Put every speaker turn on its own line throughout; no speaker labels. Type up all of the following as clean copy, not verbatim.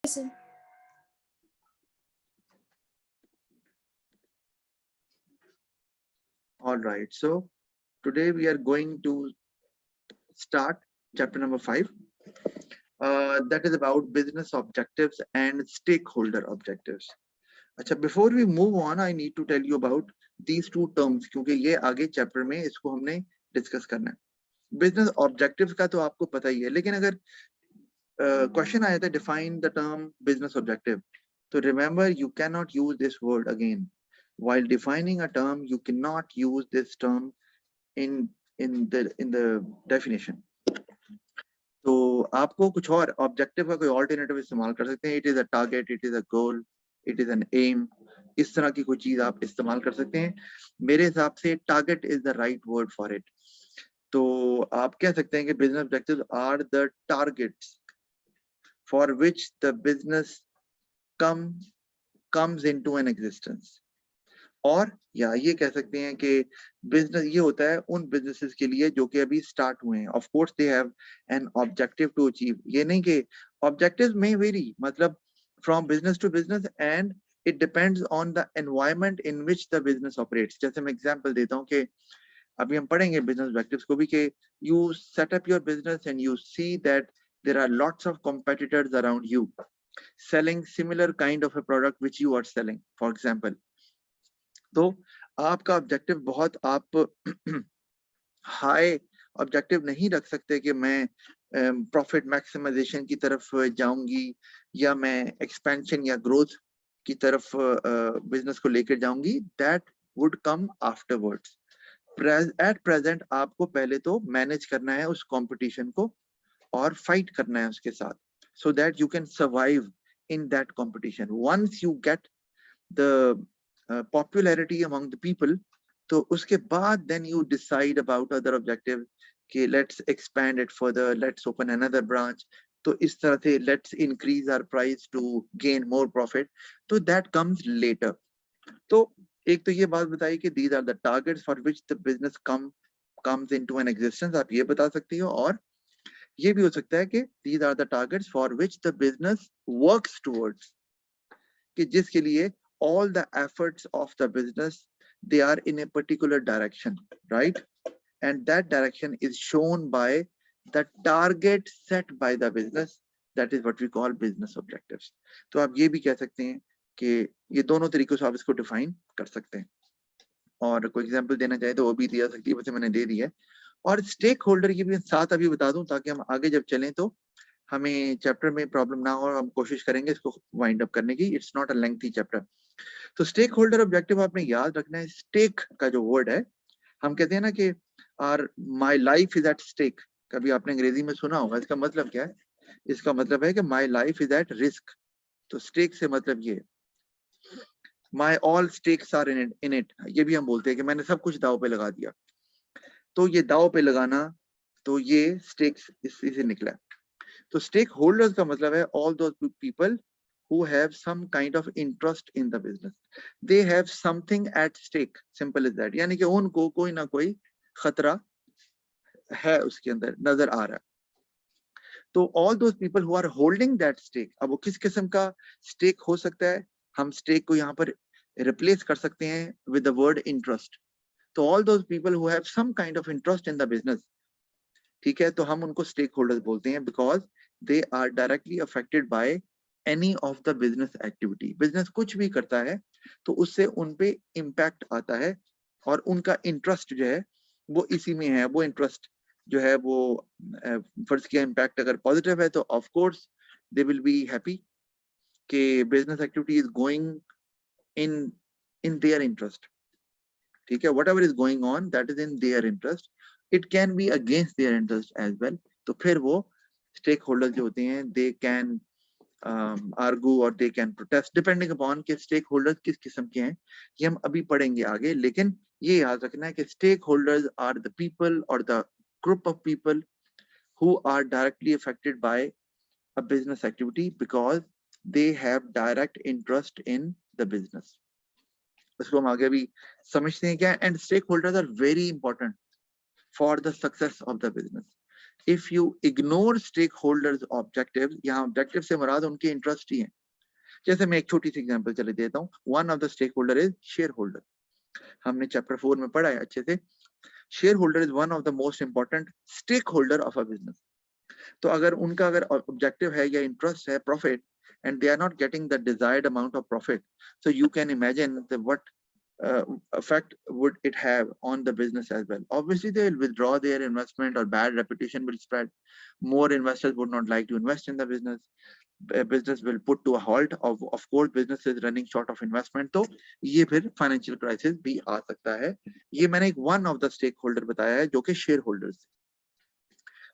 Listen.
All right, so today we are going to start chapter number 5. That is about business objectives and stakeholder objectives. अच्छा, before we move on, I need to tell you about these two terms क्योंकि ये आगे chapter में इसको हमने discuss करना है. Business objectives का तो आपको पता ही है, लेकिन अगर क्वेश्चन आया था define the term business objective, तो remember you can not use this word again. While defining a term, you cannot use this term in the definition. तो आपको कुछ और ऑब्जेक्टिव का कोई ऑल्टरनेटिव इस्तेमाल कर सकते हैं. It is a target, it is a goal, it is an aim. इस तरह की कोई चीज आप इस्तेमाल कर सकते हैं. मेरे हिसाब से target is the right word for it. तो आप कह सकते हैं कि business objectives are the targets for which the business comes into an existence. और या ये कह सकते हैं कि बिजनेस ये होता है उन बिजनेसेस के लिए जो कि अभी स्टार्ट हुए हैं. Of course they have an objective to achieve. ये नहीं कि ऑब्जेक्टिव्स में वेरी, मतलब from business to business and it depends on the environment in which the business operates. जैसे मैं एग्जांपल देता हूँ कि अभी हम पढ़ेंगे बिजनेस ऑब्जेक्टिव्स को भी कि you set up your business and you see that there are lots of competitors around you selling similar kind of a product which you are selling, for example. तो आपका ऑब्जेक्टिव बहुत आप high objective नहीं रख सकते कि मैं profit maximisation की तरफ जाऊंगी या मैं एक्सपेंशन या ग्रोथ की तरफ बिजनेस को लेकर जाऊंगी. That would come afterwards. At present आपको पहले तो मैनेज करना है उस कंपटीशन को और फाइट करना है उसके साथ, so that you can survive in that competition. Once you get the popularity among the people, तो उसके बाद then you decide about other objective कि let's expand it further, let's open another branch. तो इस तरह से let's increase our price to gain more profit. तो that comes later. तो एक तो ये बात बताई कि these are the targets for which the business comes into an existence. आप ये बता सकती हो. और ये भी हो सकता है कि these are the targets for which the business works towards, कि जिसके लिए all the efforts of the business they are in a particular direction, right? And that direction is shown by the target set by the business. That is what we call business objectives. तो आप ये भी कह सकते हैं कि ये दोनों तरीकों से आप इसको डिफाइन कर सकते हैं. और कोई एग्जांपल देना चाहे तो वो भी दिया सकती है, वैसे मैंने दे दी है. और स्टेक होल्डर की भी साथ अभी बता दूं ताकि हम आगे जब चलें तो हमें चैप्टर में प्रॉब्लम ना हो. हम कोशिश करेंगे इसको वाइंड अप करने की. It's not a lengthy chapter. तो स्टेक होल्डर ऑब्जेक्टिव आपने याद रखना है. स्टेक का जो वर्ड है, हम कहते हैं ना कि are my life is at stake. कभी आपने अंग्रेजी में सुना होगा. इसका मतलब क्या है? इसका मतलब है कि my life is at risk. तो स्टेक से मतलब ये my all stakes are in it. ये भी हम बोलते हैं कि मैंने सब कुछ दाव पे लगा दिया. तो ये दाव पे लगाना, तो ये स्टेक्स इसी से निकला. तो स्टेक होल्डर्स का मतलब है all those people who have some kind of interest in the business. They have something at stake. Simple as that. यानी कि उनको कोई ना कोई खतरा है उसके अंदर नजर आ रहा है. तो all those people who are holding that stake, अब वो किस किस्म का स्टेक हो सकता है? हम स्टेक को यहाँ पर रिप्लेस कर सकते हैं with the word interest. तो all those people who have some kind of interest in the business, ठीक है, तो हम उनको स्टेक होल्डर्स बोलते हैं because they are directly affected by any of the business activity. Business कुछ भी करता है तो उससे उन पे इम्पैक्ट आता है और उनका इंटरेस्ट जो है वो इसी में है. वो इंटरेस्ट जो है वो फर्ज किया इम्पैक्ट अगर पॉजिटिव है तो of course they will be happy कि business activity is going in their interest. ठीक है, whatever is going on that is in their interest. It can be against their interest as well. तो फिर वो stake holders जो होते हैं they can argue or they can protest depending upon कि stake holders किस किस्म के हैं. ये हम अभी पढ़ेंगे आगे. लेकिन ये याद रखना है कि stakeholders are the people or the group of people who are directly affected by a business activity because they have direct interest in the business. इसको हम आगे भी समझते हैं क्या. And stakeholders are very important for the success of the business. If you ignore stakeholders' objectives, यहाँ objective से मुराद उनके interest ही है. जैसे मैं एक छोटी सी एग्जांपल चले देता हूँ. One of the stakeholder is shareholder. हमने चैप्टर 4 में पढ़ा है अच्छे से. Shareholder is one of the most important stakeholder of a business. तो अगर उनका अगर objective है या interest है profit, and they are not getting the desired amount of profit, so you can imagine what effect would it have on the business as well. Obviously they will withdraw their investment, or bad reputation will spread. More investors would not like to invest in the business. Business will put to a halt. Of course business is running short of investment, तो ये फिर financial crisis भी आ सकता है. ये मैंने एक one of the stakeholder बताया है जो कि shareholders,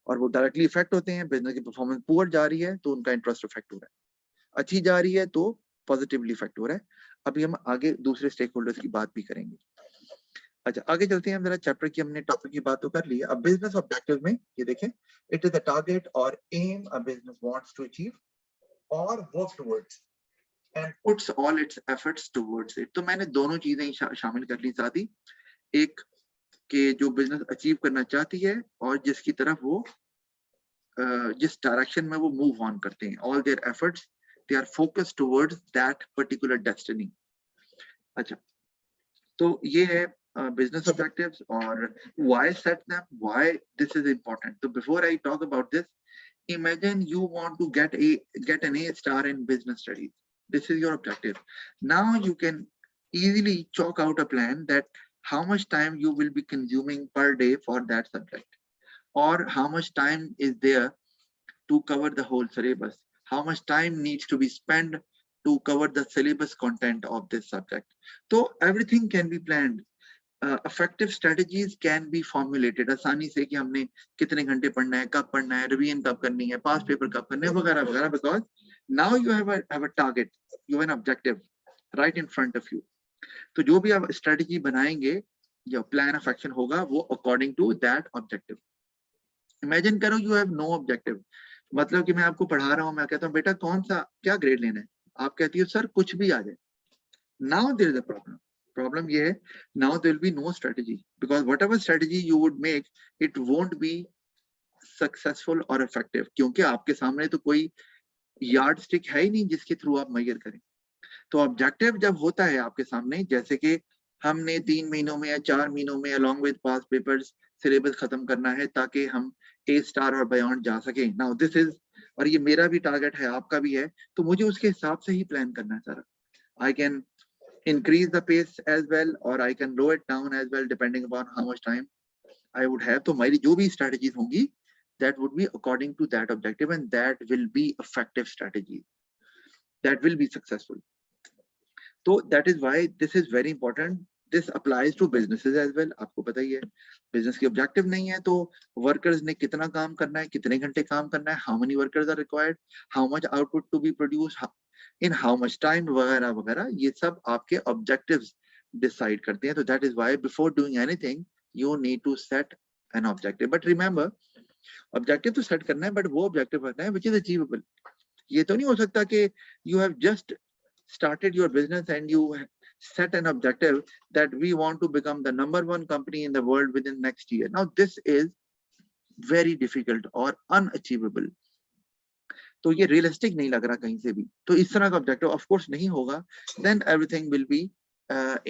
और वो डायरेक्टली इफेक्ट होते हैं. बिजनेस की परफॉर्मेंस पुअर जा रही है तो उनका इंटरेस्ट इफेक्ट हो रहा है, अच्छी जा रही है तो पॉजिटिवली इफेक्ट हो रहा है. अभी हम आगे दूसरे स्टेक होल्डर्स की बात भी करेंगे. अच्छा, आगे चलते हैं. हम जरा चैप्टर की हमने टॉपिक की बात तो कर ली है. अब बिजनेस ऑब्जेक्टिव में ये देखें, इट इज द टारगेट और aim a business wants to achieve और work towards and puts all its efforts towards it. तो मैंने दोनों चीजें शामिल कर ली साथ ही. एक कि जो बिजनेस अचीव करना चाहती है और जिसकी तरफ वो जिस डायरेक्शन में वो मूव ऑन करते हैं. All their efforts, they are focused towards that particular destiny. अच्छा, तो ये है business objectives और why set them, why this is important. So before I talk about this, imagine you want to get an A star in business studies. This is your objective. Now you can easily chalk out a plan that how much time you will be consuming per day for that subject, or how much time is there to cover the whole syllabus. How much time needs to be spent to cover the syllabus content of this subject. So everything can be planned. Effective strategies can be formulated. आसानी से कि हमने कितने घंटे पढ़ना है, कब पढ़ना है, रिवीजन कब करनी है, पास पेपर कब करने है, वगैरह वगैरह. Because now you have a target, you have an objective right in front of you. तो जो भी आप strategy बनाएंगे या plan of action होगा वो according to that objective. Imagine करो you have no objective. मतलब कि मैं आपको पढ़ा रहा हूँ, मैं कहता हूँ बेटा कौन सा क्या ग्रेड लेना है, आप कहती हो सर कुछ भी आ जाए. Now there is a problem. Problem ये है, now there will be no strategy, because whatever strategy you would make, it won't be successful or effective, क्योंकि आपके सामने तो कोई यार्ड स्टिक है ही नहीं जिसके थ्रू आप मेजर करें. तो ऑब्जेक्टिव जब होता है आपके सामने, जैसे कि हमने 3 महीनों में या 4 महीनों में along with pass papers syllabus खत्म करना है ताकि हम ए स्टार और बियॉन्ड जा सके. नाउ दिस इज, और ये मेरा भी टारगेट है, आपका भी है, तो मुझे उसके हिसाब से ही प्लान करना है सारा. I can increase the pace as well, or I can lower it down as well, depending upon how much time I would have. तो मेरी जो भी strategies होंगी, that would be according to that objective, and that will be effective strategy. That will be successful. So that is why this is very important. This applies to businesses as well. आपको पता ही है, business की objective नहीं है तो workers ने कितना काम करना है, कितने घंटे काम करना है, how many workers are required, how much output to be produced, in how much time, वगैरह वगैरह, ये सब आपके objectives decide करते हैं. तो that is why before doing anything you need to set an objective. But remember, objective तो set करना है, but वो objective करना है which is achievable. ये तो नहीं हो सकता कि you have just started your business and you set an objective that we want to become the #1 company in the world within next year. Now this is very difficult or unachievable. तो ये realistic नहीं लग रहा कहीं से भी. तो इस तरह का objective of course नहीं होगा. Then everything will be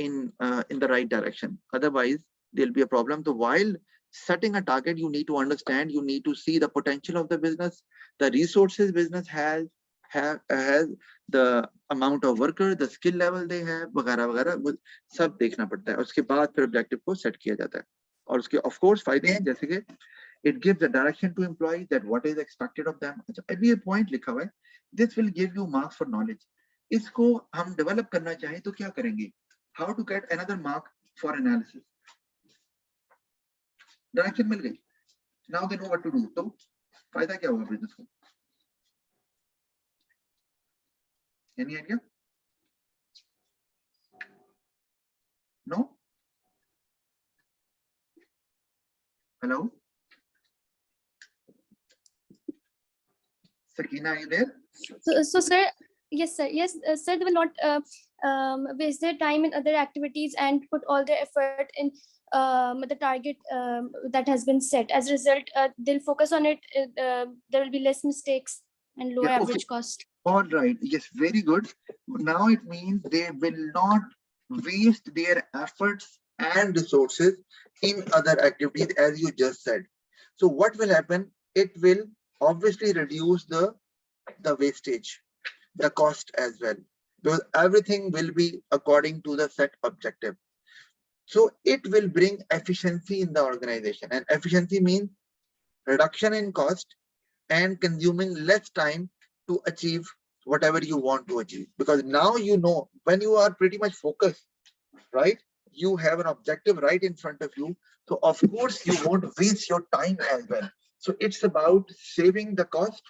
in the right direction. Otherwise there will be a problem. So while setting a target, you need to understand, you need to see the potential of the business, the resources business has the amount of worker, the skill level they have, वगैरह वगैरह, वो सब देखना पड़ता है. उसके बाद फिर ऑब्जेक्टिव को सेट किया जाता है. और उसके ऑफ कोर्स फायदे हैं, जैसे कि it gives a direction to employees that what is expected of them. अच्छा, अभी ये पॉइंट लिखा हुआ है, this will give you marks for knowledge. इसको हम डेवलप करना चाहें तो क्या करेंगे? How to get another mark for analysis. Direction मिल गई. Now they know what to do. तो फायदा क्या होगा बिजनेस को? Any idea? No? Hello? Sakina, are you there?
So sir, yes sir, yes sir, they will not waste their time in other activities and put all their effort in the target that has been set. As a result, they'll focus on it. There will be less mistakes and low
Yeah, okay.
average cost.
All right. Yes, very good. Now it means they will not waste their efforts and resources in other activities, as you just said. So what will happen? It will obviously reduce the wastage, the cost as well, because everything will be according to the set objective. So it will bring efficiency in the organization, and efficiency means reduction in cost and consuming less time to achieve whatever you want to achieve. Because now you know, when you are pretty much focused, right? You have an objective right in front of you. So of course you won't waste your time as well. So it's about saving the cost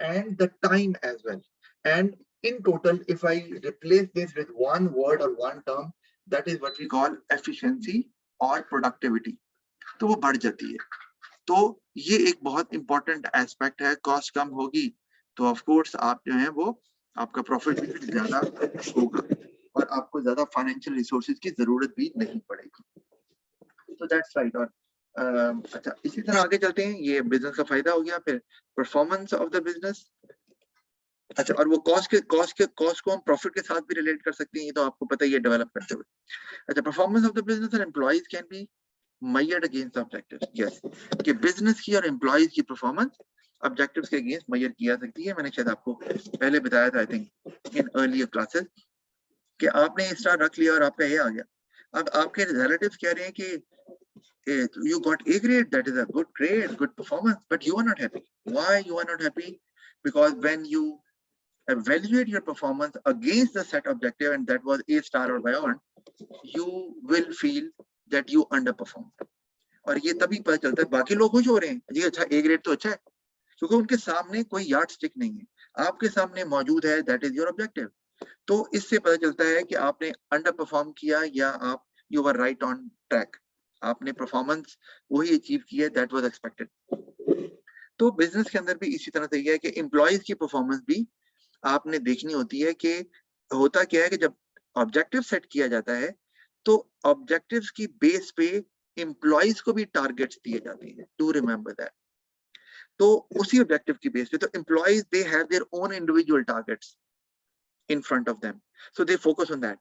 and the time as well. And in total, if I replace this with one word or one term, that is what we call efficiency or productivity. तो वो बढ़ जाती है. तो ये एक बहुत important aspect है. कॉस्ट कम होगी तो ऑफ कोर्स आप जो है वो आपका प्रॉफिट भी ज्यादा होगा और आपको ज्यादा फाइनेंशियल रिसोर्सेज की जरूरत भी नहीं पड़ेगी. तो दैट्स राइट. और अच्छा, इसी तरह आगे चलते हैं. ये बिजनेस का फायदा हो गया. फिर परफॉर्मेंस ऑफ द बिजनेस. अच्छा, और वो कॉस्ट को हम प्रॉफिट के साथ भी रिलेट कर सकते हैं. ये तो आपको पता ही है डेवलप करते हुए. अच्छा, performance of the business and employees can be measured against objectives. Yes, कि बिजनेस की और एम्प्लॉइज की परफॉर्मेंस ऑब्जेक्टिव्स के अगेंस्ट मेजर किया सकती है. मैंने शायद आपको पहले बताया था, I think in earlier classes, कि आपने स्टार रख लिया और आपका ये आ गया. अब आपके रिलेटिव्स कह रहे हैं कि you got A grade, that is a good grade, good performance, but you are not happy. Why you are not happy? Because when you evaluate your performance against the set objective and that was A star or beyond, you will feel that you underperform. और ये तभी पता चलता है. बाकी लोग खुश हो रहे हैं जी, अच्छा ए ग्रेड तो अच्छा है, क्योंकि उनके सामने कोई यार्ड स्टिक नहीं है, आपके सामने मौजूद है, दैट इज योर ऑब्जेक्टिव. तो इससे पता चलता है कि आपने अंडर परफॉर्म किया या आप you were right on track. आपने परफॉर्मेंस वही अचीव किया, दैट वाज एक्सपेक्टेड. तो बिजनेस के अंदर भी इसी तरह से है कि एम्प्लॉइज की परफॉर्मेंस भी आपने देखनी होती है. कि होता क्या है कि जब ऑब्जेक्टिव सेट किया जाता है तो ऑब्जेक्टिव्स की बेस पे एम्प्लॉइज को भी टारगेट्स दिए जाते हैं. Do remember that. तो उसी ऑब्जेक्टिव की बेस पे तो employees they have their own individual targets in front of them, so they focus on that.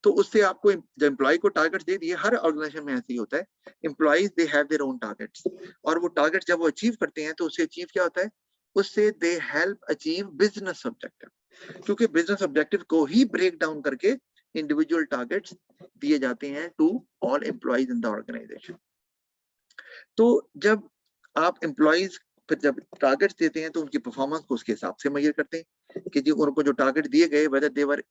तो उससे आपको जब एम्प्लॉय को टारगेट्स दे दिए, हर ऑर्गेनाइजेशन में ऐसे ही होता है. Employees they have their own targets, और वो टारगेट्स जब वो अचीव करते हैं तो उससे अचीव क्या होता है? उससे they help achieve business objective, क्योंकि बिजनेस ऑब्जेक्टिव को ही ब्रेक डाउन करके इंडिविजुअल टारगेट्स दिए जाते हैं to all employees in the organisation. तो जब आप एम्प्लॉइज फिर जब टारगेट्स देते हैं तो उनकी परफॉर्मेंस को उसके हिसाब से मेजर करते हैं कि जी उनको जो टारगेट दिए गए, whether they were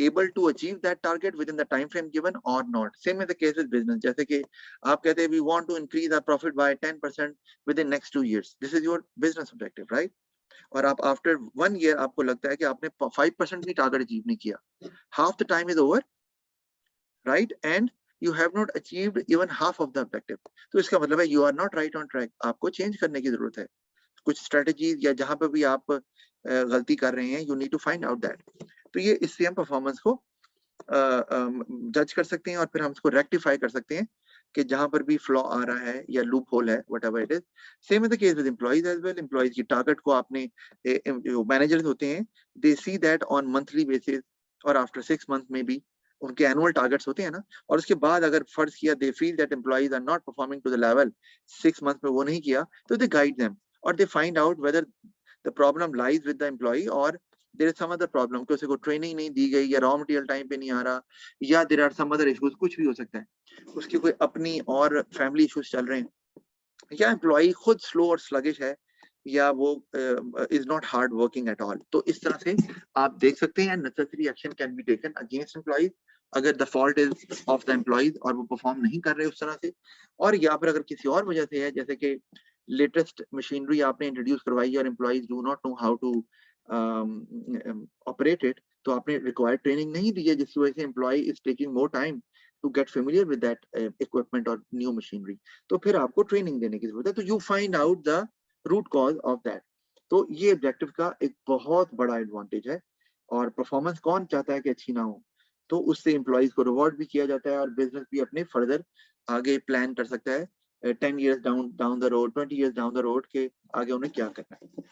able to achieve that target within the time frame given or not. Same is the case with business. जैसे कि आप कहते हैं we want to increase our profit by 10% within next 2 years. This is your business objective, right? और आप after 1 year आपको लगता है कि आपने 5% भी टारगेट अचीव नहीं किया. Half the time is over, right? And you have not achieved even half of the objective. तो इसका मतलब है you are not right on track. आपको चेंज करने की जरूरत है. कुछ स्ट्रेटजीज या जहां पर भी आप गलती कर रहे हैं, you need to find out that. तो ये इससे हम परफॉर्मेंस को जज कर सकते हैं और फिर हम इसको रेक्टिफाई कर सकते हैं कि जहां पर भी फ्लॉ आ रहा है या लूप होल है, whatever it is. Same is the case with employees as well. Employees की टारगेट को आपने, जो मैनेजर्स होते हैं, they see that on monthly basis और आफ्टर 6 मंथ में भी उनके एनुअल टारगेट्स होते हैं ना. और उसके बाद अगर फर्ज किया they feel that employees are not performing to the level, 6 month में वो नहीं किया, तो दे गाइड देम और they find out whether the problem lies with the employee और there is some other problem, कि उसे को ट्रेनिंग नहीं दी गई या रॉ मटेरियल टाइम पे नहीं आ रहा, या there are some other issues. कुछ भी हो सकता है, उसकी कोई अपनी और फैमिली इश्यूज चल रहे हैं, या एम्प्लॉई खुद स्लो और स्लगिश है, या वो is not hard working at all. तो इस तरह से आप देख सकते हैं necessary action can be taken against employees अगर the fault is of the employees और वो परफॉर्म नहीं कर रहे उस तरह से. और या फिर अगर किसी और वजह से है, जैसे कि लेटेस्ट मशीनरी आपने इंट्रोड्यूस करवाई और employees do not know how to operated, तो आपने रिक्वायर्ड ट्रेनिंग नहीं दी है, जिसकी वजह से employee is taking more time to get familiar with that equipment और न्यू मशीनरी. तो फिर आपको ट्रेनिंग देने की जरूरत है. तो you find out the root cause of that. तो ये ऑब्जेक्टिव का एक बहुत बड़ा एडवांटेज है. और परफॉर्मेंस कौन चाहता है कि अच्छी ना हो, तो उससे एम्प्लॉइज को रिवॉर्ड भी किया जाता है और बिजनेस भी अपने फर्दर आगे प्लान कर सकता है 10 years down the road, 20 years down the road के आगे उन्हें क्या करना है।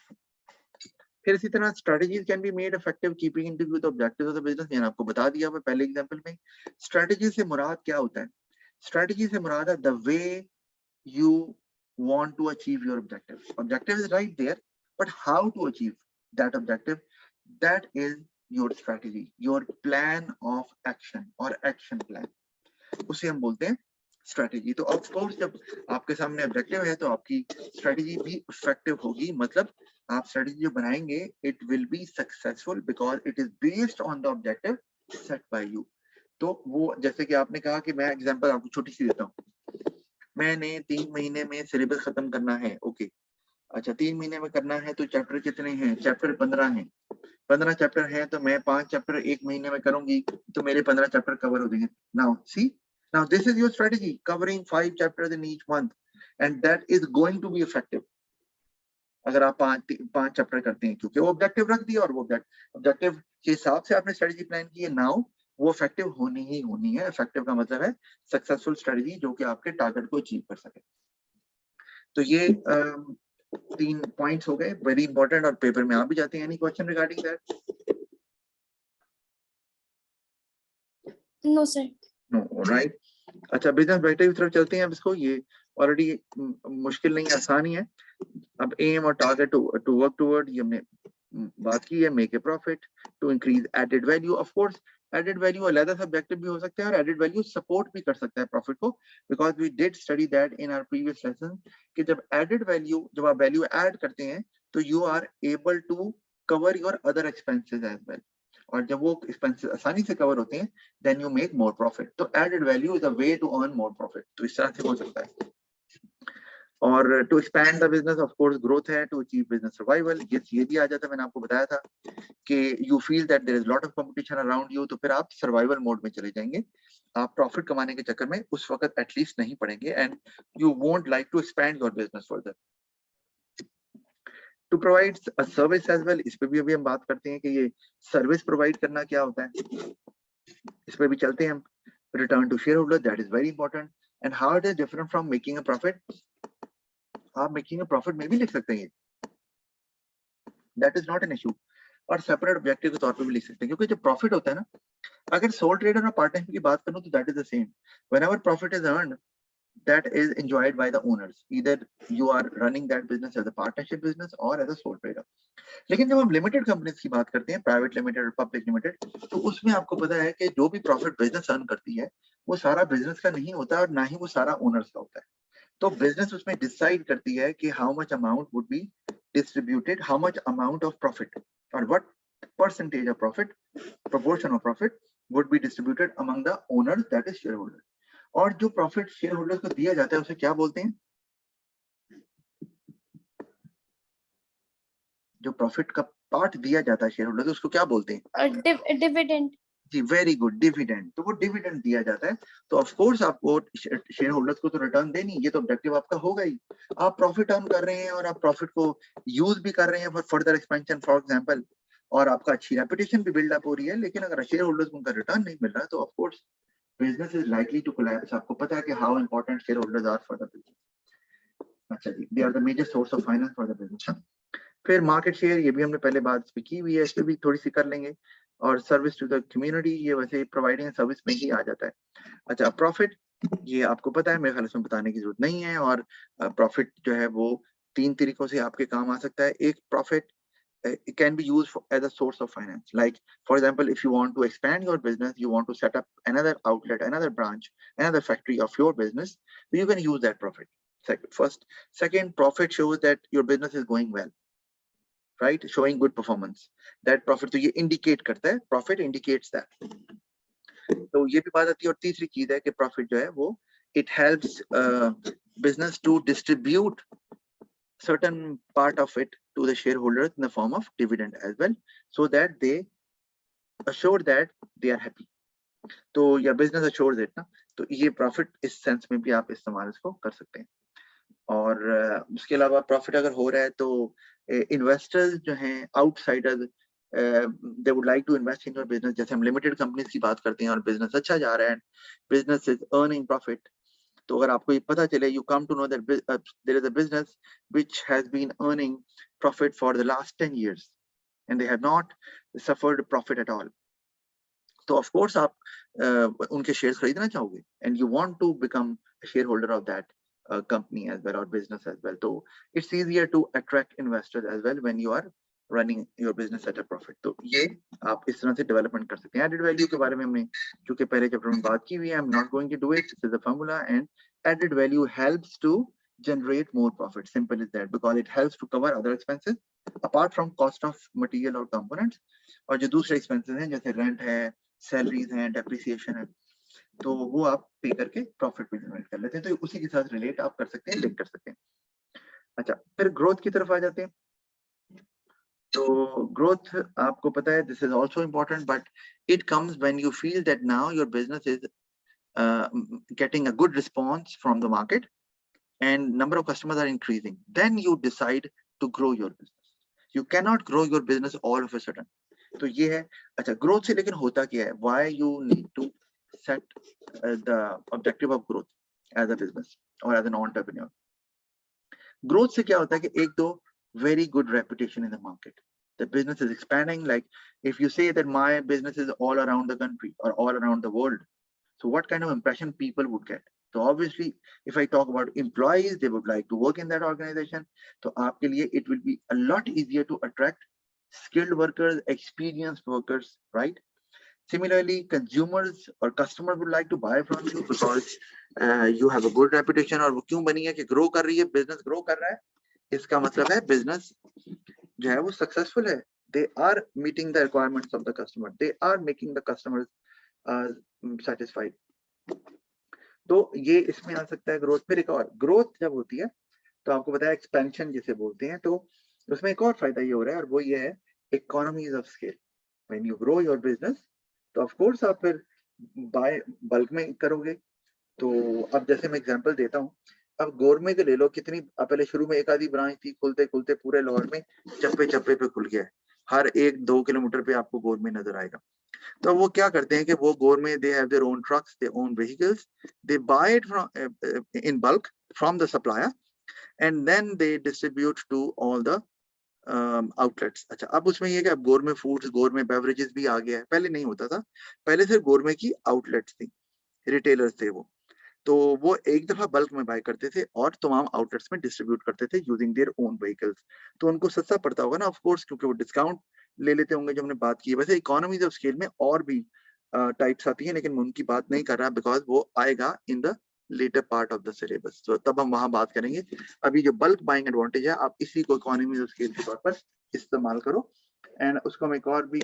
फिर इसी तरह strategies can be made effective keeping in to the objectives of the business. मैंने आपको बता दिया मैं पहले एग्जांपल में। स्ट्रेटजी से मुराद क्या होता है? स्ट्रेटजी से मुराद है the way you want to achieve your objective. Objective is right there, but how to achieve that objective, that is your strategy, your plan of action or action plan. उसे हम बोलते हैं स्ट्रेटेजी। तो of course जब आपके सामने objective है तो आपकी स्ट्रेटेजी भी इफेक्टिव होगी, मतलब आप स्ट्रेटेजी जो बनाएंगे it will be successful because it is based on the objective set by you. तो वो जैसे कि आपने कहा कि मैं एग्जांपल आपको छोटी सी देता हूँ, मैंने 3 महीने में सिलेबस खत्म करना है। ओके, अच्छा 3 महीने में करना है तो चैप्टर कितने हैं? चैप्टर 15 हैं। 15 चैप्टर है तो मैं 5 चैप्टर 1 महीने में करूंगी तो मेरे 15 चैप्टर कवर हो जाएंगे। Now see, now this is your strategy, covering 5 chapters in each month and that is going to be effective अगर आप 5 चैप्टर करते हैं, क्योंकि वो ऑब्जेक्टिव रख दिया और वो ऑब्जेक्टिव के हिसाब से आपने स्ट्रेटजी प्लान की है। नाउ वो इफेक्टिव होनी ही होनी है। इफेक्टिव का मतलब है सक्सेसफुल स्ट्रेटजी जो कि आपके टारगेट को अचीव कर सके। तो ये 3 पॉइंट्स हो गए, वेरी इंपॉर्टेंट, और पेपर में आ भी जाते हैं। Any question regarding that?
No sir.
No, right. अच्छा, बिजनेस ऑब्जेक्टिव की तरफ चलते हैं अब। इसको ये ऑलरेडी मुश्किल नहीं, आसान ही है। अब एम और टारगेट टू वर्क टुवर्ड, ये हमने बात की है। Make a profit, to increase added value. Of course added value अलग सब्जेक्टिव भी हो सकता है और एडेड वैल्यू सपोर्ट भी कर सकता है प्रॉफिट को, because we did study that in our previous lesson कि जब एडेड वैल्यू, जब आप वैल्यू ऐड करते हैं तो you are able to cover your other expenses as well, और जब वो एक्सपेंसेस आसानी से कवर होते हैं then you make more profit. तो added value is a way to earn more profit. तो इस तरह से हो सकता है। और to expand the business, of course growth है। टू अचीव बिजनेस सर्वाइवल, ये भी आ जाता है। मैंने आपको बताया था कि you feel that there is lot of competition around you, तो फिर आप सर्वाइवल मोड में चले जाएंगे। आप प्रॉफिट कमाने के चक्कर में उस वक्त एटलीस्ट नहीं पड़ेंगे and you won't like to expand your business further. To provide a service as well, इस पे भी अभी हम बात करते हैं कि ये सर्विस प्रोवाइड करना क्या होता है, इस पे भी चलते हैं हम। Return to shareholder, that is very important. And how it is different from making a profit. आप मेकिंग अ प्रॉफिट में भी लिख सकते हैं, that is not an issue, और सेपरेट ऑब्जेक्टिव के तौर पे भी लिख सकते हैं, क्योंकि जब प्रॉफिट होता है ना, अगर सोल ट्रेडर और पार्टनरशिप की बात करूं तो that is the same. Whenever profit is earned, that is enjoyed by the owners, either you are running that business as a partnership business or as a sole trader। लेकिन जब हम limited companies की बात करते हैं, private limited और public limited, तो उसमें आपको पता है कि जो भी प्रॉफिट बिजनेस अर्न करती है वो सारा बिजनेस का नहीं होता और ना ही वो सारा ओनर्स का होता है। तो बिजनेस उसमें डिसाइड करती है कि how much amount would be distributed, how much amount of profit और what percentage of profit, proportion of profit would be distributed among the owners, that is shareholders। और जो प्रॉफिट शेयर होल्डर्स को दिया जाता है उसे क्या बोलते हैं? जो प्रॉफिट का पार्ट दिया जाता है शेयर होल्डर्स, उसको क्या बोलते हैं?
डिविडेंड।
जी, वेरी गुड, डिविडेंड। तो वो डिविडेंड दिया जाता है। तो ऑफ कोर्स आपको शेयर होल्डर्स को तो रिटर्न देनी, ये तो ऑब्जेक्टिव आपका होगा ही। आप प्रॉफिट अर्न कर रहे हैं और आप प्रॉफिट को यूज भी कर रहे हैं for further expansion for example, और आपका अच्छी रेपुटेशन भी बिल्डअप हो रही है, लेकिन अगर शेयर होल्डर्स को उनका रिटर्न नहीं मिल रहा है तो of course business is likely to collapse. आपको पता है कि how important shareholders are for the business. अच्छा जी, they are the major source of finance for the business. फिर मार्केट शेयर, ये भी हमने पहले बात इस पे की हुई है, इस पे भी थोड़ी सी कर लेंगे। और सर्विस टू द कम्युनिटी, ये वैसे प्रोवाइडिंग सर्विस में ही आ जाता है। अच्छा, प्रॉफिट, ये आपको पता है, मेरे ख्याल इसमें बताने की जरूरत नहीं है। और प्रॉफिट जो है वो 3 तरीकों से आपके काम आ सकता है। एक, profit it can be used as a source of finance, like for example if you want to expand your business, you want to set up another outlet, another branch, another factory of your business, so you can use that profit। Second, profit shows that your business is going well, right, showing good performance। that profit तो ये indicate करता है, profit indicates that। तो ये भी बात आती है। और तीसरी चीज है कि प्रॉफिट जो है वो it helps business to distribute certain part of it to the shareholders in the form of dividend as well, so that they assure that they are happy। तो या बिजनेस assures it ना, तो ये profit इस sense में भी आप इस्तेमाल इसको कर सकते हैं। और उसके अलावा प्रॉफिट अगर हो रहा है तो इन्वेस्टर्स जो हैं, outsiders, they would like to invest in your business. जैसे हम लिमिटेड कंपनीज की बात करते हैं और बिजनेस अच्छा जा रहा है, बिजनेस इज अर्निंग प्रॉफिट, तो अगर आपको ये पता चले, you come to know that there is a business which has been earning profit for the last 10 years and they have not suffered profit at all, तो ऑफ कोर्स आप उनके shares खरीदना चाहोगे and you want to become shareholder of that company as well or business as well. So it's easier to attract investors as well when you are running your business at a profit. तो ये आप इस तरह से development कर सकते हैं. Added value के बारे में हमने क्योंकि पहले चैप्टर में बात की हुई है, I am not going to do it. This is the formula and added value helps to generate more profit. Simple as that, because it helps to cover other expenses apart from cost of material or components. और जो दूसरे expenses हैं जैसे rent है, salaries हैं, depreciation है, तो वो आप पे करके प्रॉफिट भी जनरेट कर लेते हैं. तो उसी के साथ रिलेट आप कर सकते हैं, लिंक कर सकते हैं. अच्छा, फिर ग्रोथ की तरफ आ जाते हैं. तो ग्रोथ आपको पता है, this is also important, but it comes when you feel that now your business is getting a good response from the market and number of customers are increasing. Then you decide to grow your business. You cannot grow your business all of a sudden. तो ये है. अच्छा, growth से लेकिन होता क्या है? Why you need to set the objective of growth as a business or as an entrepreneur? Growth से क्या होता है कि एक तो very good reputation in the market. The business is expanding. Like if you say that my business is all around the country or all around the world, so what kind of impression people would get? So obviously, if I talk about employees, they would like to work in that organization. So आपके लिए it will be a lot easier to attract skilled workers, experienced workers, right? Similarly, consumers or customers would like to buy from you because you have a good reputation. और वो क्यों बनी है कि grow कर रही है, business grow कर रहा है, इसका मतलब है business जो है वो successful है. They are meeting the requirements of the customer. They are making the customers satisfied. तो ये इसमें आ सकता है ग्रोथ. फिर एक और ग्रोथ जब होती है तो आपको पता है एक्सपेंशन जिसे बोलते हैं, तो उसमें एक और फायदा ये हो रहा है और वो ये है economies of scale. When you grow your business तो ऑफ कोर्स आप फिर बाय बल्क में करोगे. तो अब जैसे मैं एग्जांपल देता हूँ, अब गोरमे के ले लो, कितनी पहले शुरू में एक आधी ब्रांच थी, खुलते खुलते पूरे लाहौर में चप्पे चप्पे पे खुल गया है. हर 1-2 किलोमीटर पे आपको गोरमे नजर आएगा. तो वो क्या करते हैं कि वो Gourmet, they have their own trucks, their own vehicles, they buy it from in bulk from the supplier and then they distribute to all the outlets. अच्छा, अब उसमें ये कि अब गोरमे फूड्स, गोरमे बेवरेजेस भी आ गया है. पहले नहीं होता था, पहले सिर्फ गोरमे की आउटलेट्स थी, रिटेलर्स थे वो. तो वो एक दफा बल्क में बाय करते थे और तमाम आउटलेट्स में डिस्ट्रीब्यूट करते थे यूजिंग देयर ओन व्हीकल्स. तो उनको सस्ता पड़ता होगा ना, ऑफ कोर्स, क्योंकि वो डिस्काउंट ले लेते होंगे जो हमने बात की है. वैसे इकोनॉमीज ऑफ स्केल में और भी टाइप्स आती हैं, लेकिन मैं उनकी बात नहीं कर रहा बिकॉज वो आएगा in the latter part of the syllabus. तो तब हम वहां बात करेंगे. अभी जो बल्क बाइंग एडवांटेज है, आप इसी को इकोनॉमीज ऑफ स्केल के तौर पर इस्तेमाल करो. एंड उसको हम एक और भी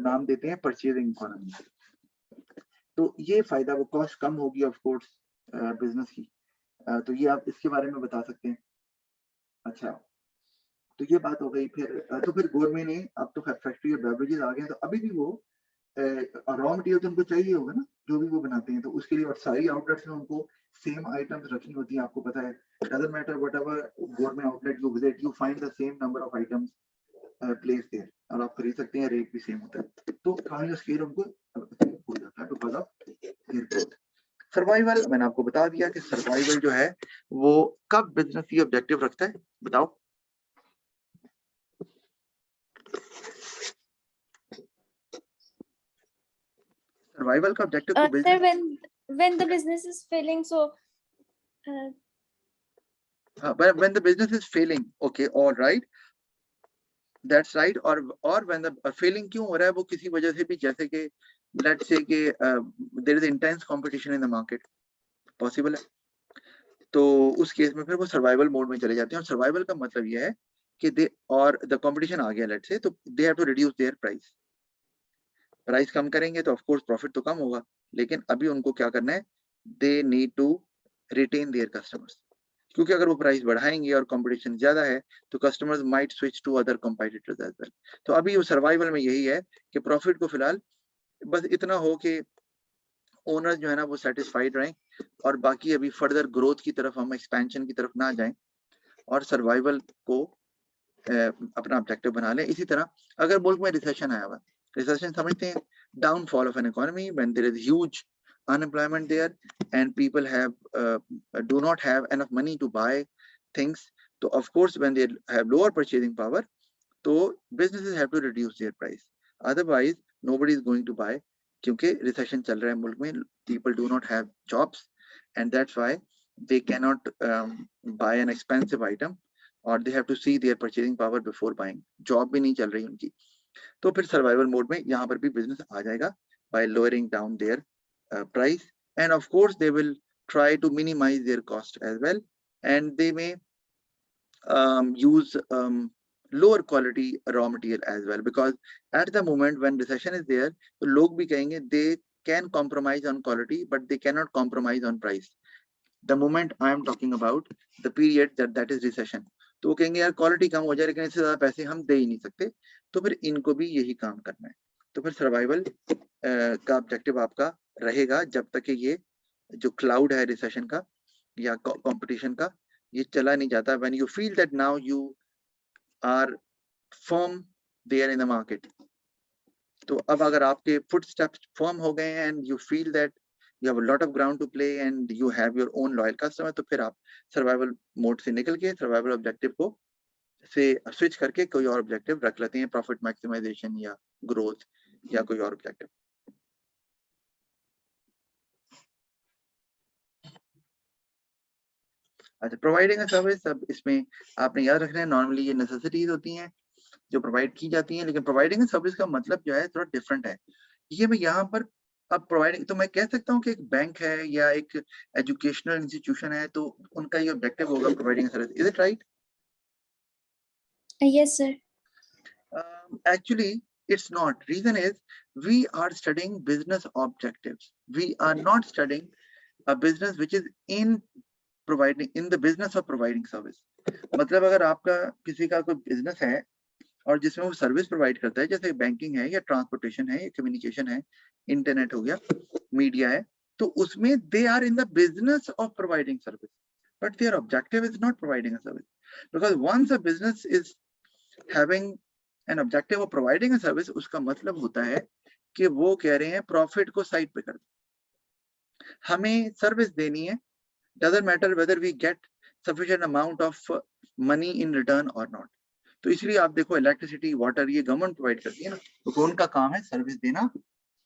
नाम देते हैं परचेजिंग इकोनॉमी. तो ये फायदा, वो कॉस्ट कम होगी ऑफ कोर्स बिजनेस की. तो ये आप इसके बारे में बता सकते हैं. अच्छा, तो ये बात हो गई. तो फिर गोरमे ने, अब तो फैक्ट्री और बेवरेजेस आ गए, तो अभी भी वो रॉ मटेरियल तो उनको चाहिए होगा ना, जो भी वो बनाते हैं. तो उसके लिए और सारी आउटलेट्स में उनको सेम आइटम्स रखनी होती है. आपको पता है, doesn't matter whatever Gourmet outlet you visit, you find the same number of items place there, और आप खरीद सकते हैं, रेट भी सेम होता है. तो इकोनॉमी ऑफ स्केल उनको हो जाता है because of their growth. Survival, मैंने आपको बता दिया कि सर्वाइवल जो है वो कब बिजनेस ये ऑब्जेक्टिव रखता है, बताओ. सर्वाइवल का ऑब्जेक्टिव तो
Sir,
business,
when the business is failing, so
when the business is failing, okay, all right, that's right. और when the failing क्यों हो रहा है, वो किसी वजह से भी, जैसे कि let's say कि there is intense competition in the market, possible है. तो उस केस में फिर वो सर्वाइवल मोड में चले जाते हैं. और सर्वाइवल का मतलब ये है कि दे, और द कंपटीशन आ गया लेट्स से, तो they have to reduce their price. Price कम करेंगे तो ऑफ कोर्स प्रॉफिट तो कम होगा, लेकिन अभी उनको क्या करना है, they need to retain their customers. क्योंकि अगर वो प्राइस बढ़ाएंगे और कंपटीशन ज्यादा है तो customers might switch to other competitors as well. तो अभी वो सर्वाइवल में यही है कि प्रॉफिट को फिलहाल बस इतना हो कि ओनर्स जो है ना वो सेटिस्फाइड रहें, और बाकी अभी फर्दर ग्रोथ की तरफ, हम एक्सपेंशन की तरफ ना जाएं, और सर्वाइवल को अपना ऑब्जेक्टिव बना लें. इसी तरह अगर मुल्क में रिसेशन आया हुआ, रिसेशन समझते हैं, downfall of an economy when there is huge unemployment there, and people have do not have enough money to buy things. So of course, when they have lower purchasing power, so businesses have to reduce their price. Otherwise, nobody is going to buy. क्योंकि recession चल रहा है मुल्क में, people do not have jobs, and that's why they cannot buy an expensive item, or they have to see their purchasing power before buying. Job भी नहीं चल रही उनकी, तो फिर सर्वाइवल मोड में यहाँ पर भी बिजनेस आ जाएगा by lowering down their price, and of course they will try to minimize their cost as well, and they may use lower quality raw material as well, because at the moment when recession is there, तो लोग भी कहेंगे they can compromise on quality but they cannot compromise on price. The moment I am talking about the period that is recession, तो वो कहेंगे यार quality कम हो जाए लेकिन इससे ज्यादा पैसे हम दे ही नहीं सकते, तो फिर इनको भी यही काम करना है. तो फिर सर्वाइवल का ऑब्जेक्टिव आपका रहेगा जब तक कि ये जो क्लाउड है रिसेशन का या कंपटीशन का ये चला नहीं जाता. When you feel that now you are firm there in the market, तो अब अगर आपके फुटस्टेप्स फर्म हो गए हैं and you feel that you have a lot of ground to play and you have your own loyal customer, तो फिर आप सर्वाइवल मोड से निकल के सर्वाइवल ऑब्जेक्टिव को से स्विच करके कोई और ऑब्जेक्टिव रख लेते हैं, प्रॉफिट मैक्सिमाइजेशन या ग्रोथ या कोई और ऑब्जेक्टिव. अच्छा, प्रोवाइडिंग अ सर्विस, अब इसमें आपने याद रखना है नॉर्मली ये नेसेसिटीज होती हैं जो प्रोवाइड की जाती हैं, लेकिन प्रोवाइडिंग अ सर्विस का मतलब जो है थोड़ा डिफरेंट है. ये मैं यहाँ पर अब प्रोवाइडिंग, तो मैं कह सकता हूँ कि एक बैंक है या एक एजुकेशनल इंस्टीट्यूशन है तो उनका ये ऑब्जेक्टिव होगा providing service. Is it right?
Yes, sir.
Actually it's not. Reason is we are studying business objectives. We are not studying a business which is in the business of providing service. मतलब अगर आपका किसी का कोई business है और जिसमें वो सर्विस प्रोवाइड करता है, जैसे बैंकिंग है या ट्रांसपोर्टेशन है या कम्युनिकेशन है, इंटरनेट हो गया, मीडिया है, तो उसमें they are in the business of providing service, but their objective is not providing a service. Because once a business is having an objective of providing a service, उसका मतलब होता है कि वो कह रहे हैं प्रॉफिट को साइड पे कर दो, हमें सर्विस देनी है, doesn't matter whether we get sufficient amount of money in return और नॉट. तो इसलिए आप देखो इलेक्ट्रिसिटी, वाटर ये गवर्नमेंट प्रोवाइड करती है ना, तो उनका काम है सर्विस देना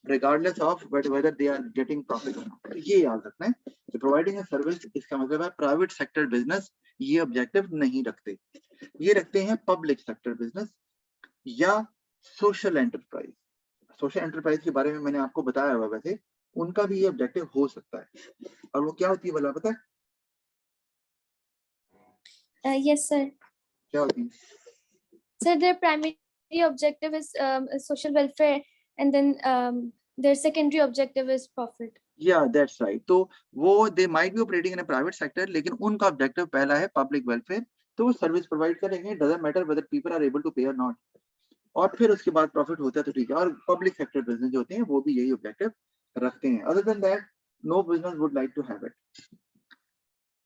regardless of whether they are getting profit or not. ये याद रखना है कि प्रोवाइडिंग अ सर्विस इसका मतलब है प्राइवेट सेक्टर बिजनेस ये ऑब्जेक्टिव नहीं रखते, ये रखते हैं पब्लिक सेक्टर बिजनेस या सोशल एंटरप्राइज. सोशल एंटरप्राइज के बारे में मैंने आपको बताया हुआ, वैसे उनका भी ये ऑब्जेक्टिव हो सकता है, और वो क्या होती है बोला पता है?
Yes, sir.
क्या होती है?
So their primary objective is social welfare, and then their secondary objective is profit.
Yeah, that's right. तो वो they might be operating in a private sector, लेकिन उनका objective पहला है public welfare, तो वो सर्विस प्रोवाइड करेंगे, doesn't matter whether people are able to pay or not. और फिर उसके बाद प्रॉफिट होता है तो ठीक है. और पब्लिक सेक्टर बिजनेस जो होते हैं वो भी यही ऑब्जेक्टिव रखते हैं. Other than that no business would like to have it.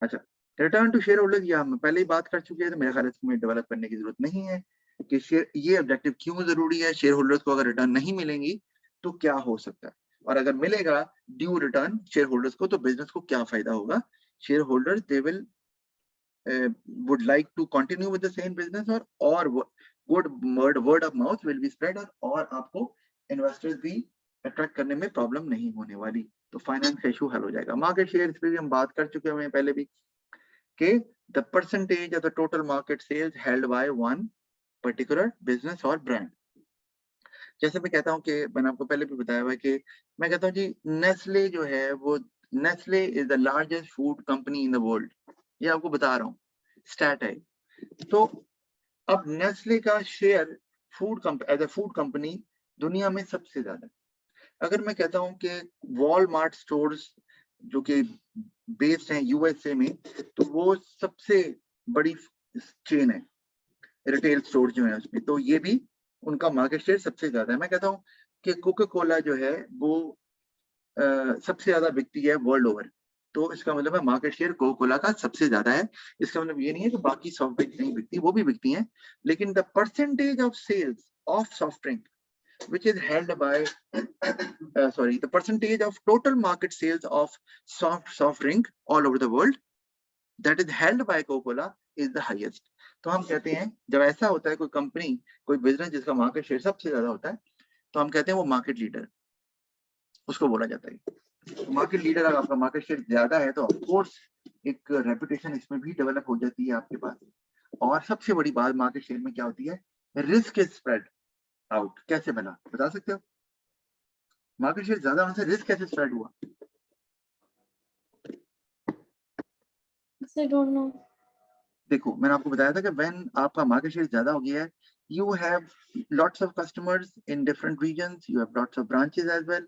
अच्छा, रिटर्न टू शेयर होल्डर्स, ये हम पहले ही बात कर चुके हैं, तो मेरे ख्याल है इसमें डेवलप करने की जरूरत नहीं है कि शेयर ये ऑब्जेक्टिव क्यों जरूरी है. शेयर होल्डर्स को अगर रिटर्न नहीं मिलेंगी तो क्या हो सकता है, और अगर मिलेगा ड्यू रिटर्न शेयर होल्डर्स को तो बिजनेस को क्या फायदा होगा. Share holders they will would like to continue with the same business, or good word of mouth will be spread, और आपको इन्वेस्टर्स भी अट्रैक्ट करने में प्रॉब्लम नहीं होने वाली, तो फाइनेंस का इशू हल हो जाएगा. मार्केट शेयर इस पे भी हम बात कर चुके हैं पहले भी कि the percentage of the total market sales held by one particular business और ब्रांड. जैसे मैं कहता हूँ कि मैंने आपको पहले भी बताया हुआ है कि मैं कहता हूँ जी नेस्ले जो है वो Nestle is the largest food company in the world, ये आपको बता रहा हूँ, स्टैट है. तो अब नेस्ले का share as a food company दुनिया में सबसे ज्यादा. अगर मैं कहता हूँ कि वॉलमार्ट स्टोर्स जो कि बेस्ड हैं यूएसए में, तो वो सबसे बड़ी चेन है रिटेल स्टोर जो है उसमें, तो ये भी उनका मार्केट शेयर सबसे ज्यादा है. मैं कहता हूँ कि कोका कोला जो है वो सबसे ज्यादा बिकती है वर्ल्ड ओवर, तो इसका मतलब है मार्केट शेयर कोका कोला का सबसे ज्यादा है. इसका मतलब ये नहीं है कि बाकी सॉफ्ट ड्रिंक नहीं बिकती, वो भी बिकती हैं, लेकिन the percentage of sales of soft drink which is held by the percentage of total market sales of soft drink all over the world that is held by Coca-Cola is the highest. तो हम कहते हैं जब ऐसा होता है कोई company कोई बिजनेस जिसका मार्केट शेयर सबसे ज्यादा होता है तो हम कहते हैं वो मार्केट लीडर उसको बोला जाता है। मार्केट लीडर अगर आपका मार्केट शेयर ज्यादा है तो ऑफकोर्स एक रेपुटेशन इसमें भी डेवलप हो जाती है आपके पास। और सबसे बड़ी बात मार्केट शेयर में क्या होती है, रिस्क इज स्प्रेड आउट। कैसे बना बता सकते हो? मार्केट शेयर ज्यादा होने से रिस्क कैसे स्प्रेड हुआ?
I don't know.
देखो मैंने आपको बताया था कि व्हेन आपका मार्केट शेयर ज्यादा हो गया है you have lots of customers in different regions, you have lots of branches as well.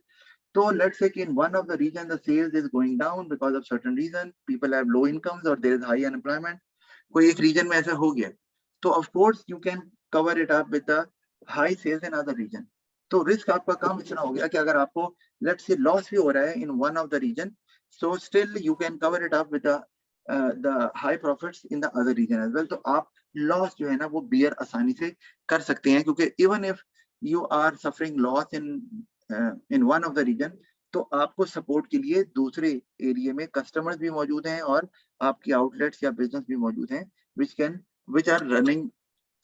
So let's say in one of the region the sales is going down because of certain reason, people have low incomes or there is high unemployment. कोई एक region में ऐसा हो गया तो of course you can cover it up with the high sales in other region. तो risk आपका काम इतना हो गया कि अगर आपको let's say loss भी हो रहा है in one of the region, so still you can cover it up with the high profits in the other region as well. तो आप loss जो है ना वो bear आसानी से कर सकते हैं क्योंकि even if you are suffering loss in one of the region तो आपको सपोर्ट के लिए दूसरे एरिया में कस्टमर्स भी मौजूद हैं और आपकी आउटलेट्स या बिजनेस भी मौजूद हैं which are running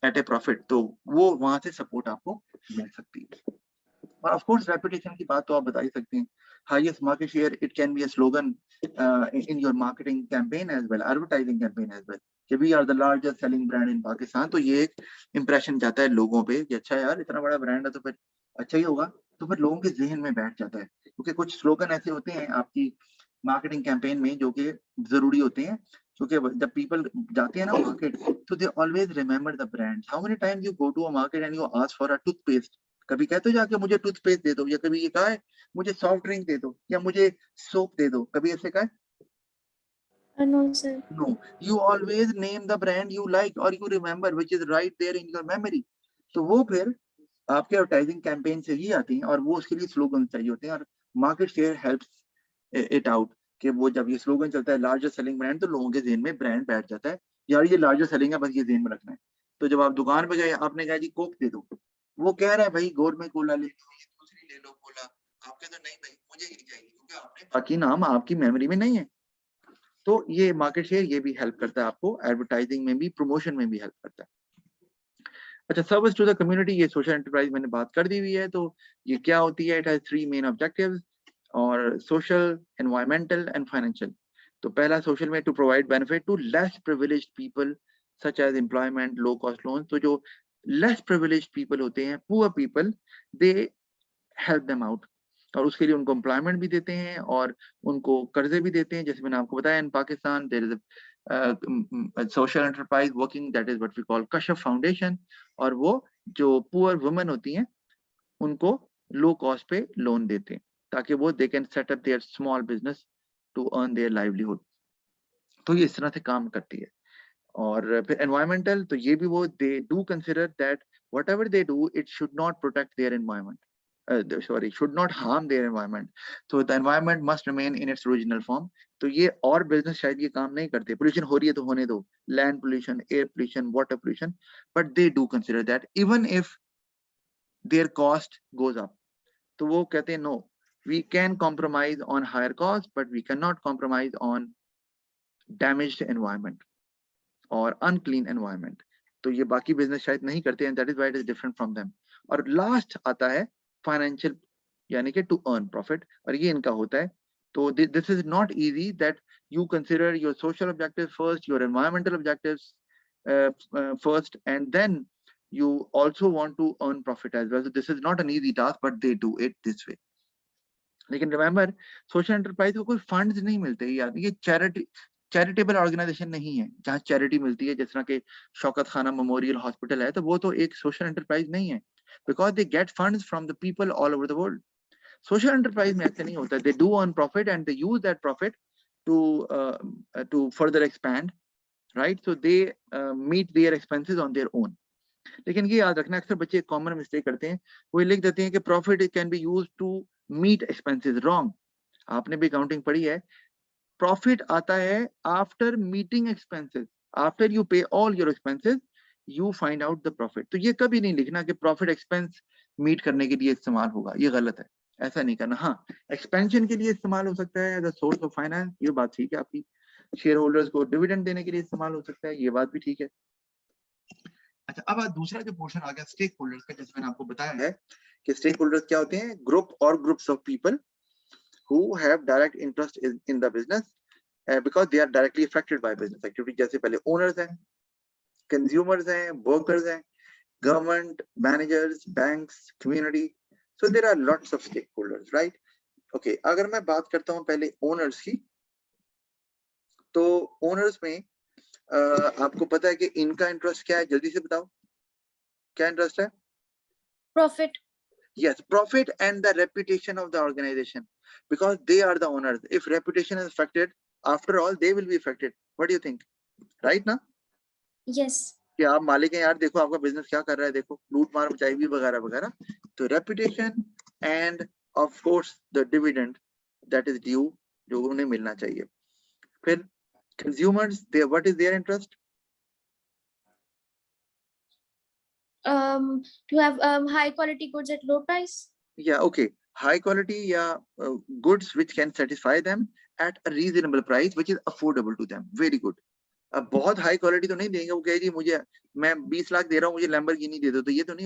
at a profit, तो वो वहां से सपोर्ट आपको मिल सकती है। और ऑफ कोर्स रेपुटेशन की बात तो आप बता ही सकते हैं। Highest market share it can be a slogan in your marketing campaign as well, advertising campaign as well कि we are the largest selling brand in Pakistan. तो ये एक इंप्रेशन जाता है लोगों पे कि अच्छा यार इतना बड़ा ब्रांड है तो फिर अच्छा ही होगा, तो फिर लोगों के जहन में बैठ जाता है। क्योंकि कुछ स्लोगन ऐसे होते हैं आपकी मार्केटिंग कैंपेन में जो कि जरूरी होते हैं, क्योंकि जब पीपल जाते हैं ना मार्केट तो they always remember the brand. How many times you go to a market and you ask for a toothpaste, कभी कहते हो जाके मुझे टूथपेस्ट दे दो, या कभी ये कहा है मुझे सॉफ्ट ड्रिंक दे दो या मुझे सोप दे दो, कभी ऐसे कहा है?
No, sir.
No, you always name the brand you like or you remember which is right there in your memory. तो वो फिर आपके एडवर्टाइजिंग कैंपेन से ही आती हैं और वो उसके लिए स्लोगन चाहिए होते हैं। और market share helps it out कि वो जब ये स्लोगन चलता है लार्जेस्ट सेलिंग ब्रांड तो लोगों के जेहन में ब्रांड बैठ जाता है, यार ये लार्जेस्ट सेलिंग है, बस ये जेहन में रखना है। तो जब आप दुकान पे गए आपने कहा जी कोक दे दो, वो कह रहा है भाई गोरमेट कोला ले लो, ये दूसरी ले लो कोला, आप कहते हो नहीं भाई मुझे ये चाहिए क्योंकि आपने बाकी नाम आपकी मेमोरी में नहीं है। तो ये मार्केट शेयर ये भी हेल्प करता है आपको, एडवर्टाइजिंग में भी प्रमोशन में भी हेल्प करता है। अच्छा, सर्विस टू द कम्युनिटी, ये सोशल एंटरप्राइज मैंने बात कर दी हुई है। तो ये क्या होती है? इट हैज 3 मेन ऑब्जेक्टिव्स और सोशल, एनवायरमेंटल एंड फाइनेंशियल। तो पहला सोशल में to provide benefit to less privileged people such as employment, low cost loan. तो जो लेस प्रिविलेज्ड पीपल होते हैं, poor people, they help them out और उसके लिए उनको एम्प्लॉयमेंट भी देते हैं और उनको कर्जे भी देते हैं। जैसे मैंने आपको बताया in Pakistan there is social enterprise working that is what we call Kashf Foundation, और वो जो पुअर वुमेन होती हैं उनको लो कॉस्ट पे लोन देते हैं ताकि वो they can set up their small business to earn their livelihood. तो ये इस तरह से काम करती है। और फिर एनवायरमेंटल, तो ये भी वो दे do consider that whatever they do it should not protect their environment, should not harm their environment, so the environment must remain in its original form। तो ये और बिजनेस शायद ये काम नहीं करते, पोल्यूशन हो रही है तो होने दो, land pollution, air pollution, water pollution, but they do consider that even if their cost goes up. तो वो कहते हैं no, we can compromise on higher cost but we can not compromise on damaged environment और unclean environment. तो ये बाकी business शायद नहीं करते हैं, that is why it is different from them. और लास्ट आता है फाइनेंशियल, यानी कि टू अर्न प्रॉफिट, और ये इनका होता है। तो this is not easy that you consider your social objective first, your environmental objectives first, and then you also want to earn profit as well. So this is not an easy task, but they do it this way. लेकिन remember, social enterprise को कोई funds नहीं मिलते यार, ये charitable organisation नहीं है जहाँ चैरिटी मिलती है। जिस तरह के शौकत खाना मेमोरियल हॉस्पिटल है, तो वो तो एक सोशल एंटरप्राइज नहीं है, because they get funds from the people all over the world. Social enterprise में ऐसे नहीं होता, they do earn profit and they use that profit to further expand, right? So they meet their expenses on their own. लेकिन ये याद रखना, अक्सर बच्चे कॉमन मिस्टेक करते हैं, वो लिख देते हैं कि profit can be used to meet expenses. Wrong, आपने भी अकाउंटिंग पढ़ी है, प्रॉफिट आता है after meeting expenses, after you pay all your expenses you find out the profit. तो ये कभी नहीं लिखना कि प्रॉफिट एक्सपेंस मीट करने के लिए इस्तेमाल होगा, ये गलत है, ऐसा नहीं करना। हाँ, एक्सपेंशन के लिए इस्तेमाल हो सकता है as a source of finance, ये बात ठीक है आपकी। शेयर होल्डर्स को डिविडेंड देने के लिए इस्तेमाल हो सकता है, ये बात भी ठीक है। अच्छा, अब दूसरा जो पोर्शन आ गया स्टेक होल्डर्स का, जैसे मैंने आपको बताया है कि स्टेक होल्डर्स क्या होते हैं, ग्रुप और groups of people who have direct interest in the business because they are directly affected by business activity। जैसे पहले ओनर्स हैं, कंज्यूमर्स हैं, वर्कर्स हैं, government, managers, banks, community. So there are lots of stakeholders, right. Okay, अगर मैं बात करता हूं पहले ओनर्स की, तो ओनर्स में आपको पता है कि इनका इंटरेस्ट क्या है, जल्दी से बताओ, क्या इंटरेस्ट है?
Profit.
Yes, profit and the reputation of the organization, because they are the owners. If reputation is affected, after all, they will be affected. What do you think? Right ना?
Yes.
कि आप मालिक हैं यार, देखो आपका business क्या कर रहा है, देखो लूट मार मचाई भी वगैरह वगैरह। तो reputation end of course the dividend that is due, जो उन्हें मिलना चाहिए। फिर consumers, what is their interest?
To have high quality goods at low price.
Yeah, okay, high quality या goods which can satisfy them at a reasonable price which is affordable to them. Very good। अब बहुत high quality तो नहीं देंगे, वो कहे जी मुझे, मैं 20 लाख दे रहा हूँ, मुझे लैम्बोर्गिनी दे दो, तो ये तो नहीं होगा।